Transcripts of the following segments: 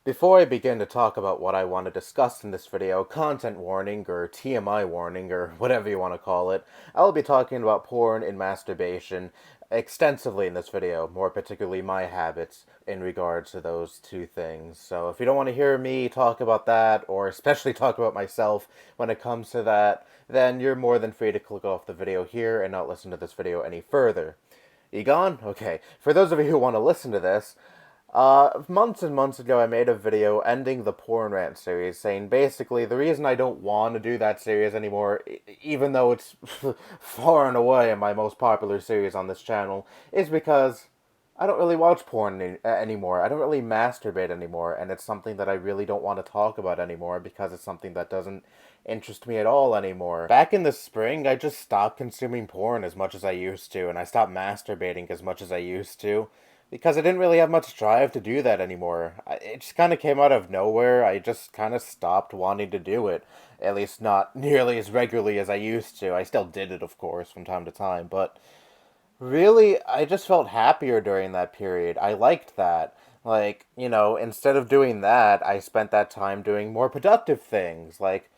Before I begin to talk about what I want to discuss in this video, content warning or TMI warning or whatever you want to call it, I will be talking about porn and masturbation extensively in this video, more particularly my habits in regards to those two things. So if you don't want to hear me talk about that, or especially talk about myself when it comes to that, then you're more than free to click off the video here and not listen to this video any further. You gone? Okay. For those of you who want to listen to this, months and months ago, I made a video ending the porn rant series, saying basically the reason I don't want to do that series anymore, even though it's far and away my most popular series on this channel, is because I don't really watch porn anymore. I don't really masturbate anymore, and it's something that I really don't want to talk about anymore because it's something that doesn't interest me at all anymore. Back in the spring, I just stopped consuming porn as much as I used to, and I stopped masturbating as much as I used to because I didn't really have much drive to do that anymore. It just kind of came out of nowhere. I just kind of stopped wanting to do it. At least not nearly as regularly as I used to. I still did it, of course, from time to time, but really, I just felt happier during that period. I liked that. Like, instead of doing that, I spent that time doing more productive things, like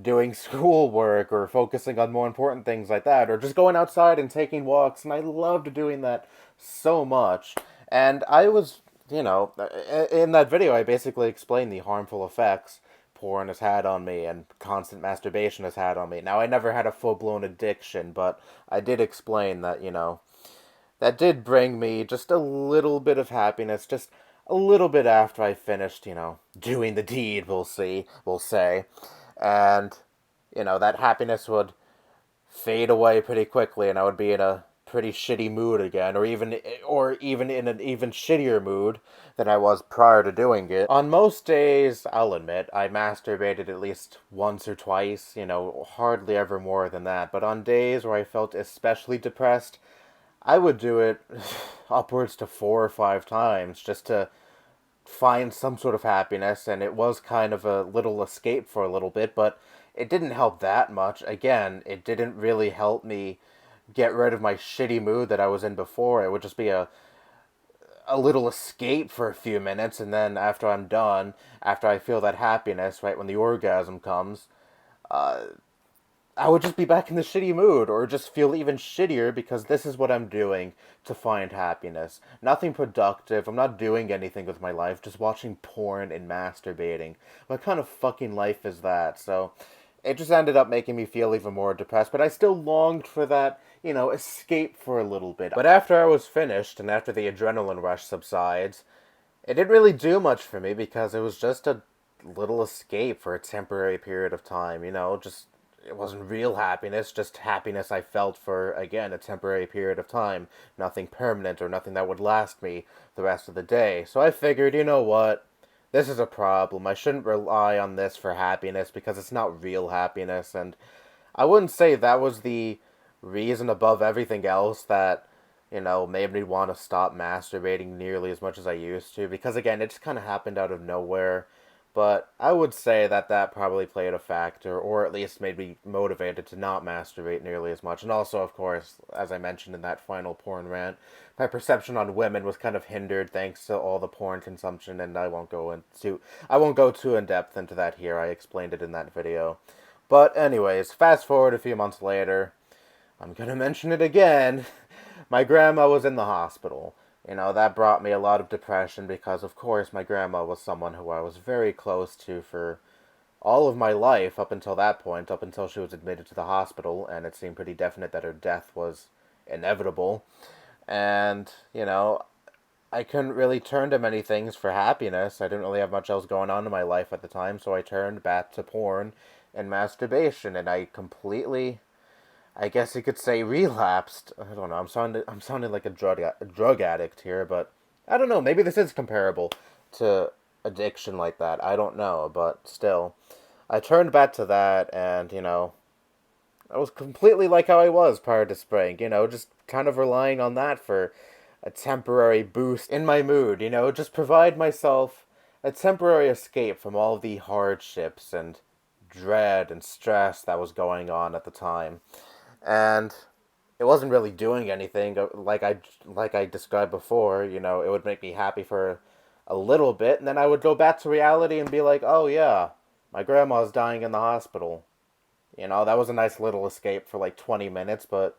doing schoolwork or focusing on more important things like that, or just going outside and taking walks, and I loved doing that so much. And I was, in that video, I basically explained the harmful effects porn has had on me and constant masturbation has had on me. Now, I never had a full blown addiction, but I did explain that, that did bring me just a little bit of happiness, just a little bit after I finished, doing the deed, we'll say. And, that happiness would fade away pretty quickly and I would be in a pretty shitty mood again, or even in an even shittier mood than I was prior to doing it. On most days, I'll admit, I masturbated at least once or twice, hardly ever more than that. But on days where I felt especially depressed, I would do it upwards to 4 or 5 times just to find some sort of happiness, and it was kind of a little escape for a little bit, but it didn't help that much. Again, it didn't really help me get rid of my shitty mood that I was in before. It would just be a little escape for a few minutes, and then after I'm done, after I feel that happiness, right when the orgasm comes, I would just be back in the shitty mood, or just feel even shittier because this is what I'm doing to find happiness. Nothing productive. I'm not doing anything with my life, just watching porn and masturbating. What kind of fucking life is that? So, it just ended up making me feel even more depressed, but I still longed for that, escape for a little bit. But after I was finished, and after the adrenaline rush subsides, it didn't really do much for me because it was just a little escape for a temporary period of time, just it wasn't real happiness, just happiness I felt for, again, a temporary period of time. Nothing permanent or nothing that would last me the rest of the day. So I figured, you know what? This is a problem. I shouldn't rely on this for happiness because it's not real happiness. And I wouldn't say that was the reason above everything else that, made me want to stop masturbating nearly as much as I used to. Because, again, it just kind of happened out of nowhere. But I would say that that probably played a factor, or at least made me motivated to not masturbate nearly as much. And also, of course, as I mentioned in that final porn rant, my perception on women was kind of hindered thanks to all the porn consumption, and I won't go too in depth into that here. I explained it in that video. But anyways, fast forward a few months later, I'm gonna mention it again. My grandma was in the hospital. That brought me a lot of depression because, of course, my grandma was someone who I was very close to for all of my life up until that point, up until she was admitted to the hospital, and it seemed pretty definite that her death was inevitable. And, I couldn't really turn to many things for happiness. I didn't really have much else going on in my life at the time, so I turned back to porn and masturbation, and I guess you could say relapsed. I don't know. I'm sounding like a drug addict here, but I don't know. Maybe this is comparable to addiction like that. I don't know, but still, I turned back to that, and I was completely like how I was prior to spring. Just kind of relying on that for a temporary boost in my mood. Just provide myself a temporary escape from all the hardships and dread and stress that was going on at the time. And it wasn't really doing anything like I described before. It would make me happy for a little bit, and then I would go back to reality and be like, oh yeah, my grandma's dying in the hospital. You know, that was a nice little escape for like 20 minutes, but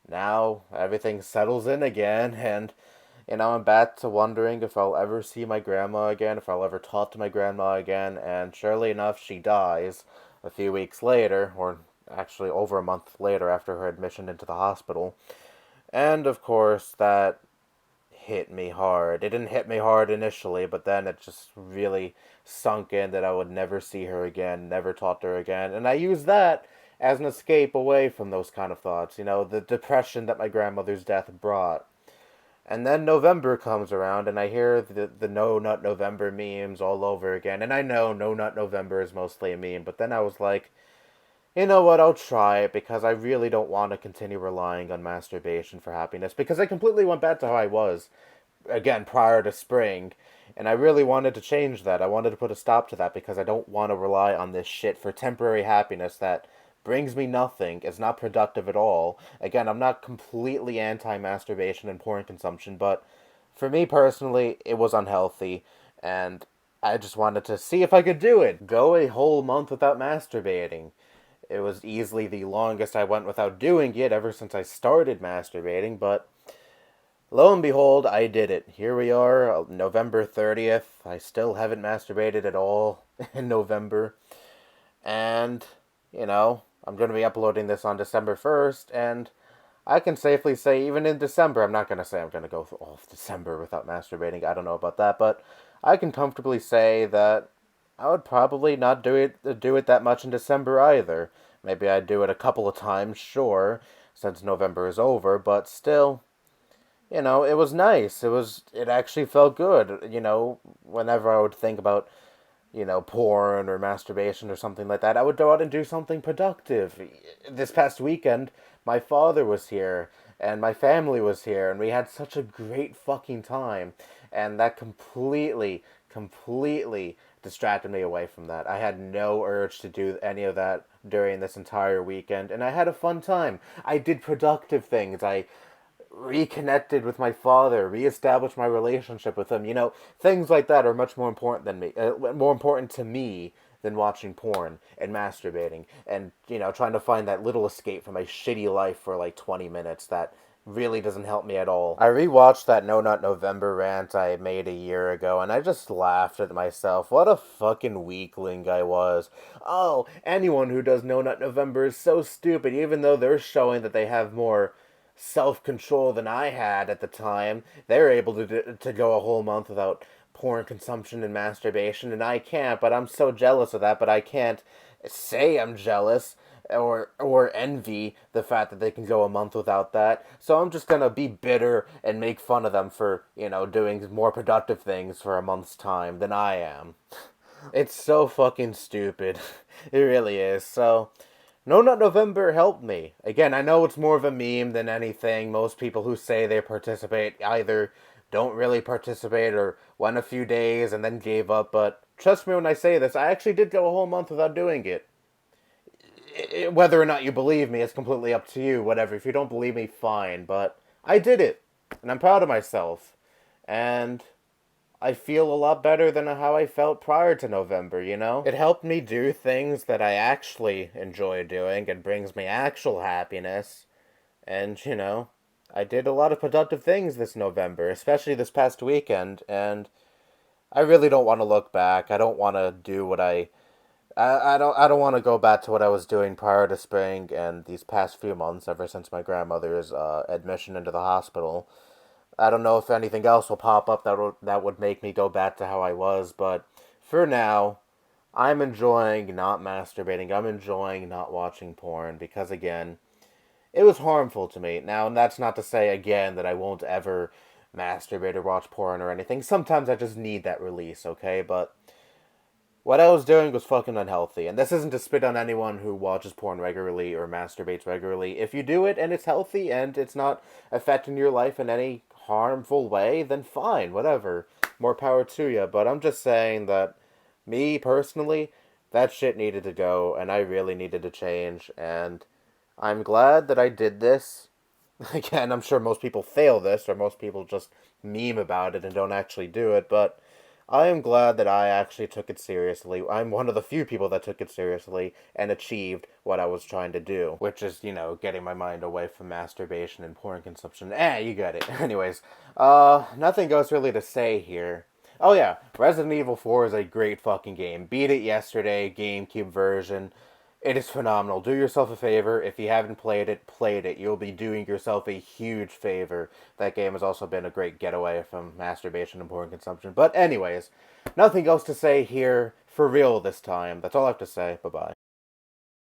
now everything settles in again, and I'm back to wondering if I'll ever see my grandma again, if I'll ever talk to my grandma again, and surely enough, she dies a few weeks later, or actually over a month later after her admission into the hospital. And of course, that hit me hard. It didn't hit me hard initially, but then it just really sunk in that I would never see her again, never talk to her again. And I used that as an escape away from those kind of thoughts, the depression that my grandmother's death brought. And then November comes around, and I hear the No Nut November memes all over again. And I know No Nut November is mostly a meme, but then I was like, you know what, I'll try it because I really don't want to continue relying on masturbation for happiness. Because I completely went back to how I was, again, prior to spring. And I really wanted to change that. I wanted to put a stop to that because I don't want to rely on this shit for temporary happiness that brings me nothing, is not productive at all. Again, I'm not completely anti-masturbation and porn consumption, but for me personally, it was unhealthy, and I just wanted to see if I could do it. Go a whole month without masturbating. It was easily the longest I went without doing it ever since I started masturbating, but lo and behold, I did it. Here we are, November 30th. I still haven't masturbated at all in November. And, I'm going to be uploading this on December 1st, and I can safely say, even in December, I'm not going to say I'm going to go through all of December without masturbating. I don't know about that, but I can comfortably say that I would probably not do it that much in December either. Maybe I'd do it a couple of times, sure, since November is over, but still, it was nice. It actually felt good, whenever I would think about porn or masturbation or something like that, I would go out and do something productive. This past weekend, my father was here, and my family was here, and we had such a great fucking time. And that completely distracted me away from that. I had no urge to do any of that during this entire weekend, and I had a fun time. I did productive things. I reconnected with my father, reestablished my relationship with him. Things like that are much more important than me, more important to me than watching porn and masturbating and trying to find that little escape from my shitty life for like 20 minutes that really doesn't help me at all. I rewatched that No Nut November rant I made a year ago, and I just laughed at myself. What a fucking weakling I was. Oh, anyone who does No Nut November is so stupid, even though they're showing that they have more self-control than I had at the time. They're able to go a whole month without porn consumption and masturbation, and I can't, but I'm so jealous of that, but I can't say I'm jealous or envy the fact that they can go a month without that. So I'm just gonna be bitter and make fun of them for, doing more productive things for a month's time than I am. It's so fucking stupid. It really is. So no Nut November helped me. Again, I know it's more of a meme than anything. Most people who say they participate either don't really participate or went a few days and then gave up, but trust me when I say this, I actually did go a whole month without doing it. Whether or not you believe me, it's completely up to you, whatever. If you don't believe me, fine, but I did it, and I'm proud of myself. And I feel a lot better than how I felt prior to November. It helped me do things that I actually enjoy doing and brings me actual happiness. And, I did a lot of productive things this November, especially this past weekend, and I really don't want to look back. I don't want to do what I don't want to go back to what I was doing prior to spring and these past few months ever since my grandmother's admission into the hospital. I don't know if anything else will pop up that would make me go back to how I was, but for now, I'm enjoying not masturbating. I'm enjoying not watching porn because again, it was harmful to me. Now, and that's not to say again that I won't ever masturbate or watch porn or anything. Sometimes I just need that release, okay? But what I was doing was fucking unhealthy. And this isn't to spit on anyone who watches porn regularly or masturbates regularly. If you do it and it's healthy and it's not affecting your life in any harmful way, then fine, whatever. More power to you. But I'm just saying that, me personally, that shit needed to go, and I really needed to change, and I'm glad that I did this. Again, I'm sure most people fail this, or most people just meme about it and don't actually do it, but I am glad that I actually took it seriously. I'm one of the few people that took it seriously and achieved what I was trying to do, which is, getting my mind away from masturbation and porn consumption. You got it. Anyways, nothing else really to say here. Oh yeah, Resident Evil 4 is a great fucking game. Beat it yesterday, GameCube version. It is phenomenal. Do yourself a favor. If you haven't played it. You'll be doing yourself a huge favor. That game has also been a great getaway from masturbation and porn consumption. But anyways, nothing else to say here for real this time. That's all I have to say. Bye-bye.